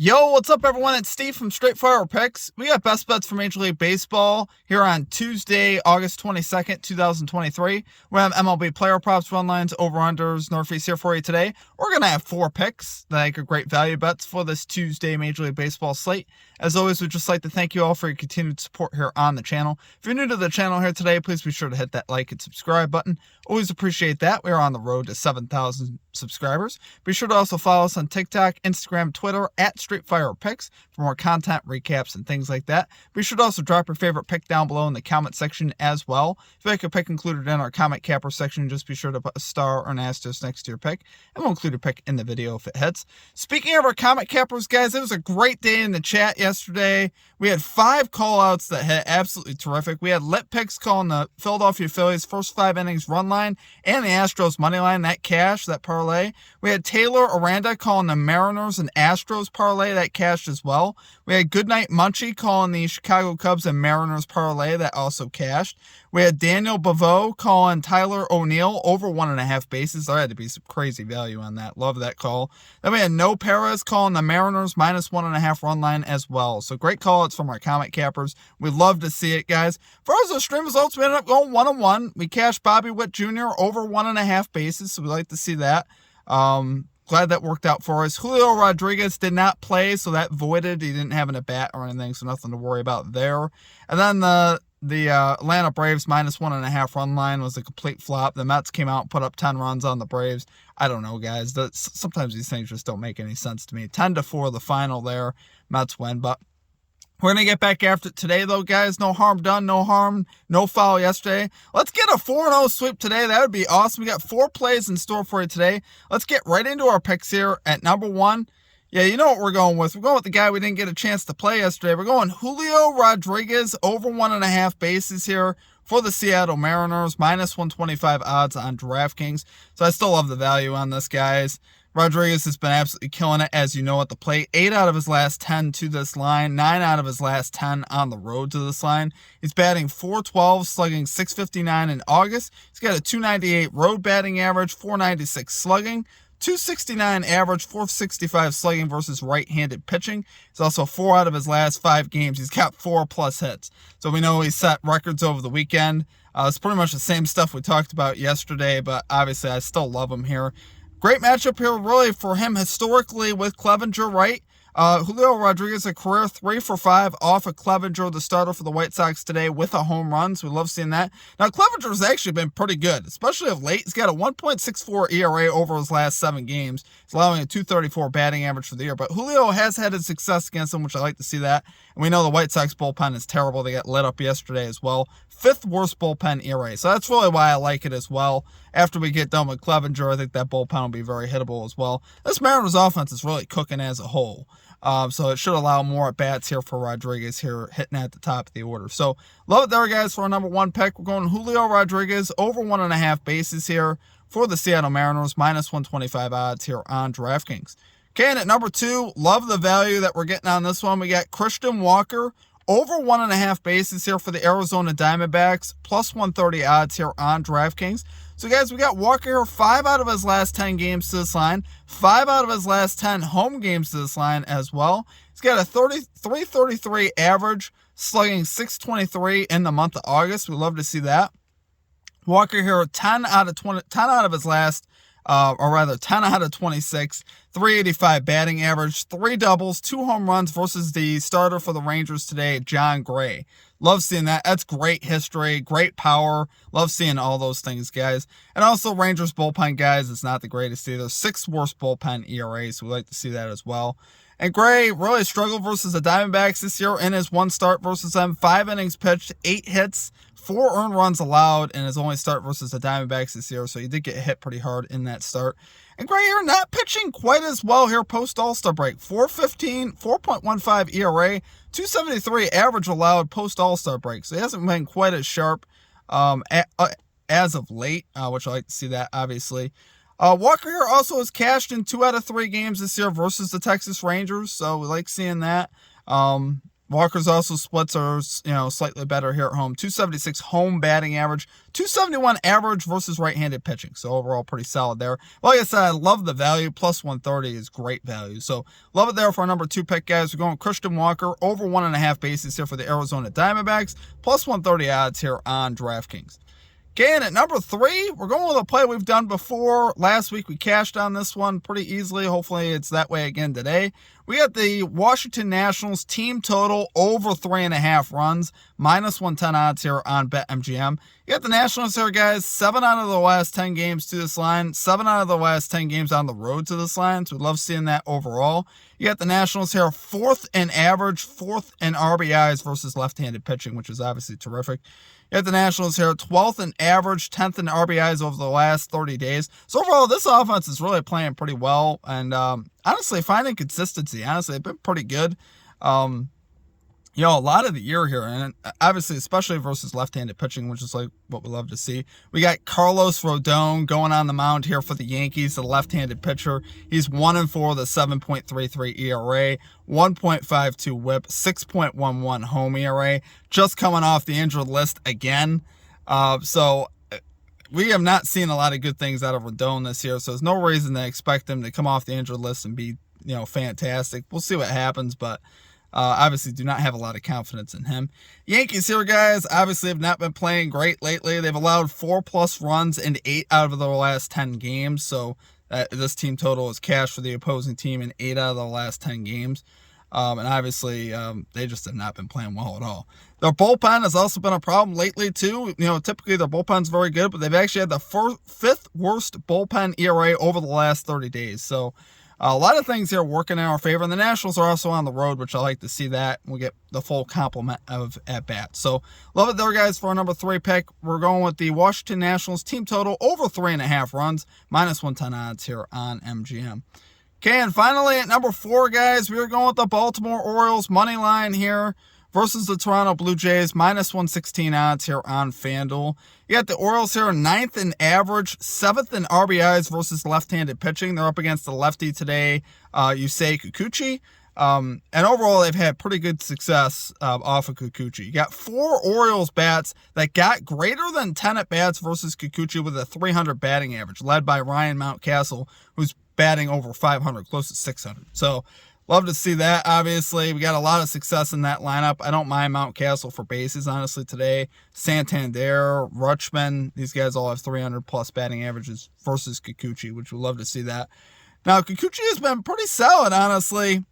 Yo, what's up, everyone? It's Steve from Straight Fire Picks. We got best bets for Major League Baseball here on Tuesday, August 22nd, 2023. We have MLB player props, run lines, over-unders, Northeast here for you today. We're going to have 4 picks that I think are great value bets for this Tuesday Major League Baseball slate. As always, we'd just like to thank you all for your continued support here on the channel. If you're new to the channel here today, please be sure to hit that like and subscribe button. Always appreciate that. We are on the road to 7,000 subscribers. Be sure to also follow us on TikTok, Instagram, Twitter, at Streetfire Picks for more content, recaps, and things like that. Be sure to also drop your favorite pick down below in the comment section as well. If you like a pick included in our comment capper section, just be sure to put a star or an asterisk next to your pick, and we'll include a pick in the video if it hits. Speaking of our comment cappers, guys, it was a great day in the chat yesterday. We had 5 call-outs that hit, absolutely terrific. We had Lit Picks calling the Philadelphia Phillies first 5 innings run line and the Astros money line, that cash, that parlay. We had Taylor Aranda calling the Mariners and Astros parlay, that cashed as well. We had Goodnight Munchie calling the Chicago Cubs and Mariners parlay, that also cashed. We had Daniel Bavo calling Tyler O'Neill over 1.5 bases. There had to be some crazy value on that. Love that call. Then we had No Perez calling the Mariners minus 1.5 run line as well. So great call-outs from our comment cappers. We love to see it, guys. For our stream results, we ended up going 1-1. We cashed Bobby Witt Jr. over 1.5 bases, so we like to see that. Glad that worked out for us. Julio Rodriguez did not play, so that voided. He didn't have an at-bat or anything, so nothing to worry about there. And then the Atlanta Braves minus 1.5 run line was a complete flop. The Mets came out and put up 10 runs on the Braves. I don't know, guys. Sometimes these things just don't make any sense to me. 10-4 the final there. Mets win, but we're going to get back after it today, though, guys. No harm done, no harm, no foul yesterday. Let's get a 4-0 sweep today. That would be awesome. We got 4 plays in store for you today. Let's get right into our picks here at number 1. Yeah, you know what we're going with. We're going with the guy we didn't get a chance to play yesterday. We're going Julio Rodriguez over 1.5 bases here for the Seattle Mariners, minus 125 odds on DraftKings. So I still love the value on this, guys. Rodriguez has been absolutely killing it, as you know, at the plate. 8 out of his last 10 to this line. 9 out of his last 10 on the road to this line. He's batting .412, slugging .659 in August. He's got a .298 road batting average, .496 slugging, .269 average, .465 slugging versus right-handed pitching. He's also 4 out of his last 5 games. He's got 4+ hits. So we know he set records over the weekend. It's pretty much the same stuff we talked about yesterday, but obviously I still love him here. Great matchup here, really, for him historically with Clevenger, right? Julio Rodriguez, a career 3 for 5 off of Clevenger, the starter for the White Sox today, with a home run. So we love seeing that. Now, Clevenger's actually been pretty good, especially of late. He's got a 1.64 ERA over his last 7 games. He's allowing a .234 batting average for the year. But Julio has had his success against him, which I like to see that. And we know the White Sox bullpen is terrible. They got lit up yesterday as well. 5th worst bullpen ERA. So that's really why I like it as well. After we get done with Clevenger, I think that bullpen will be very hittable as well. This Mariners offense is really cooking as a whole. So it should allow more at-bats here for Rodriguez here, hitting at the top of the order. So love it there, guys, for our number 1 pick. We're going Julio Rodriguez over 1.5 bases here for the Seattle Mariners, minus 125 odds here on DraftKings. Okay, and at number 2, love the value that we're getting on this one. We got Christian Walker over 1.5 bases here for the Arizona Diamondbacks, plus 130 odds here on DraftKings. So, guys, we got Walker here, 5 out of his last 10 games to this line, 5 out of his last 10 home games to this line as well. He's got a 333 average, slugging .623 in the month of August. We love to see that. Walker here, 10 out of his last, 10 out of 26, 385 batting average, 3 doubles, 2 home runs versus the starter for the Rangers today, John Gray. Love seeing that. That's great history, great power. Love seeing all those things, guys. And also Rangers bullpen, guys, it's not the greatest either. 6th worst bullpen ERA, so we like to see that as well. And Gray really struggled versus the Diamondbacks this year in his 1 start versus them. 5 innings pitched, 8 hits, 4 earned runs allowed in his only start versus the Diamondbacks this year. So he did get hit pretty hard in that start. And Gray here not pitching quite as well here post All-Star break. 4.15 ERA, 273 average allowed post All-Star break. So he hasn't been quite as sharp as of late, which I like to see that, obviously. Walker here also has cashed in 2 out of 3 games this year versus the Texas Rangers. So we like seeing that. Walker's also splits are, slightly better here at home. 276 home batting average, 271 average versus right-handed pitching. So overall, pretty solid there. Like I said, I love the value. Plus 130 is great value. So love it there for our number 2 pick, guys. We're going Christian Walker over 1.5 bases here for the Arizona Diamondbacks. Plus 130 odds here on DraftKings. Okay, and at number 3, we're going with a play we've done before. Last week we cashed on this one pretty easily. Hopefully it's that way again today. We got the Washington Nationals team total over 3.5 runs, minus 110 odds here on BetMGM. You got the Nationals here, guys. 7 out of the last 10 games to this line. 7 out of the last 10 games on the road to this line. So we love seeing that overall. You got the Nationals here 4th in average, 4th in RBIs versus left-handed pitching, which is obviously terrific. You got the Nationals here 12th in average, 10th in RBIs over the last 30 days. So overall, this offense is really playing pretty well. And honestly, finding consistency. Honestly, they've been pretty good. A lot of the year here, and obviously, especially versus left-handed pitching, which is like what we love to see. We got Carlos Rodon going on the mound here for the Yankees, the left-handed pitcher. He's 1-4 with a 7.33 ERA, 1.52 WHIP, 6.11 home ERA, just coming off the injured list again. So we have not seen a lot of good things out of Rodon this year, so there's no reason to expect him to come off the injured list and be, fantastic. We'll see what happens, but obviously do not have a lot of confidence in him. Yankees here, guys, obviously have not been playing great lately. They've allowed 4+ runs in 8 out of the last 10 games. So this team total is cash for the opposing team in 8 out of the last 10 games. And obviously, they just have not been playing well at all. Their bullpen has also been a problem lately, too. Typically their bullpen's very good, but they've actually had the 5th worst bullpen ERA over the last 30 days. So a lot of things here working in our favor, and the Nationals are also on the road, which I like to see that. We'll get the full complement of at-bats. So, love it there, guys, for our number 3 pick. We're going with the Washington Nationals team total over 3.5 runs, minus 110 odds here on MGM. Okay, and finally at number 4, guys, we're going with the Baltimore Orioles money line here versus the Toronto Blue Jays, minus 116 odds here on FanDuel. You got the Orioles here 9th in average, 7th in RBIs versus left-handed pitching. They're up against the lefty today, Yusei Kikuchi. And overall, they've had pretty good success off of Kikuchi. You got 4 Orioles bats that got greater than 10 at-bats versus Kikuchi with a 300 batting average, led by Ryan Mountcastle, who's batting over 500, close to 600. So, love to see that, obviously. We got a lot of success in that lineup. I don't mind Mountcastle for bases, honestly, today. Santander, Rutschman, these guys all have 300-plus batting averages versus Kikuchi, which we'd love to see that. Now, Kikuchi has been pretty solid, honestly,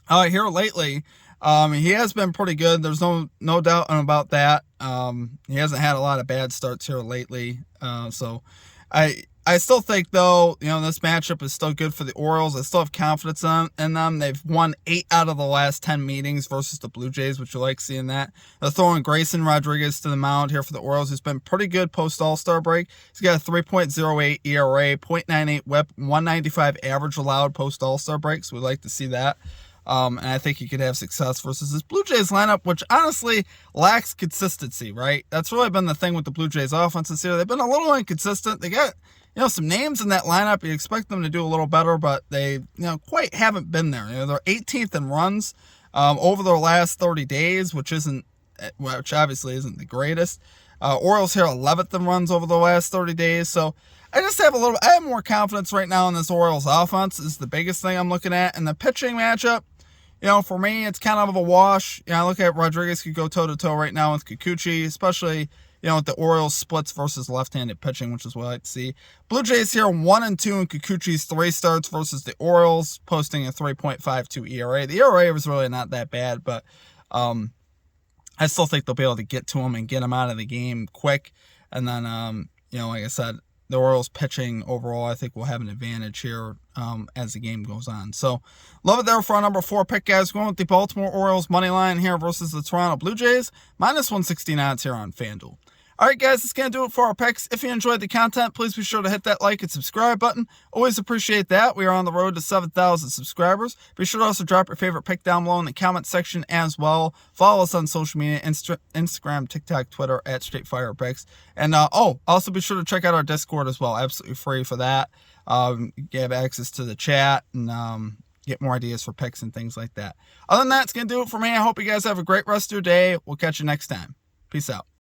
here lately. He has been pretty good. There's no doubt about that. He hasn't had a lot of bad starts here lately. So I still think, though, this matchup is still good for the Orioles. I still have confidence in them. They've won 8 out of the last 10 meetings versus the Blue Jays, which you like seeing that. They're throwing Grayson Rodriguez to the mound here for the Orioles, who's been pretty good post-All-Star break. He's got a 3.08 ERA, 0.98 WHIP, 195 average allowed post-All-Star break, so we like to see that. And I think he could have success versus this Blue Jays lineup, which honestly lacks consistency, right? That's really been the thing with the Blue Jays offense this year. They've been a little inconsistent. They got some names in that lineup. You expect them to do a little better, but they, quite haven't been there. They're 18th in runs over their last 30 days, which obviously isn't the greatest. Orioles here 11th in runs over the last 30 days. So I have more confidence right now in this Orioles offense is the biggest thing I'm looking at. And the pitching matchup, for me, it's kind of a wash. I look at Rodriguez could go toe-to-toe right now with Kikuchi, especially with the Orioles splits versus left-handed pitching, which is what I like to see. Blue Jays here 1-2 in Kikuchi's 3 starts versus the Orioles, posting a 3.52 ERA. The ERA was really not that bad, but I still think they'll be able to get to him and get him out of the game quick. And then, like I said, the Orioles pitching overall, I think, will have an advantage here as the game goes on. So, love it there for our number 4 pick, guys. Going with the Baltimore Orioles money line here versus the Toronto Blue Jays, minus 116 odds here on FanDuel. All right, guys, that's going to do it for our picks. If you enjoyed the content, please be sure to hit that like and subscribe button. Always appreciate that. We are on the road to 7,000 subscribers. Be sure to also drop your favorite pick down below in the comment section as well. Follow us on social media, Instagram, TikTok, Twitter, at StraightFirePicks. And, also be sure to check out our Discord as well. Absolutely free for that. You have access to the chat and, get more ideas for picks and things like that. Other than that, it's going to do it for me. I hope you guys have a great rest of your day. We'll catch you next time. Peace out.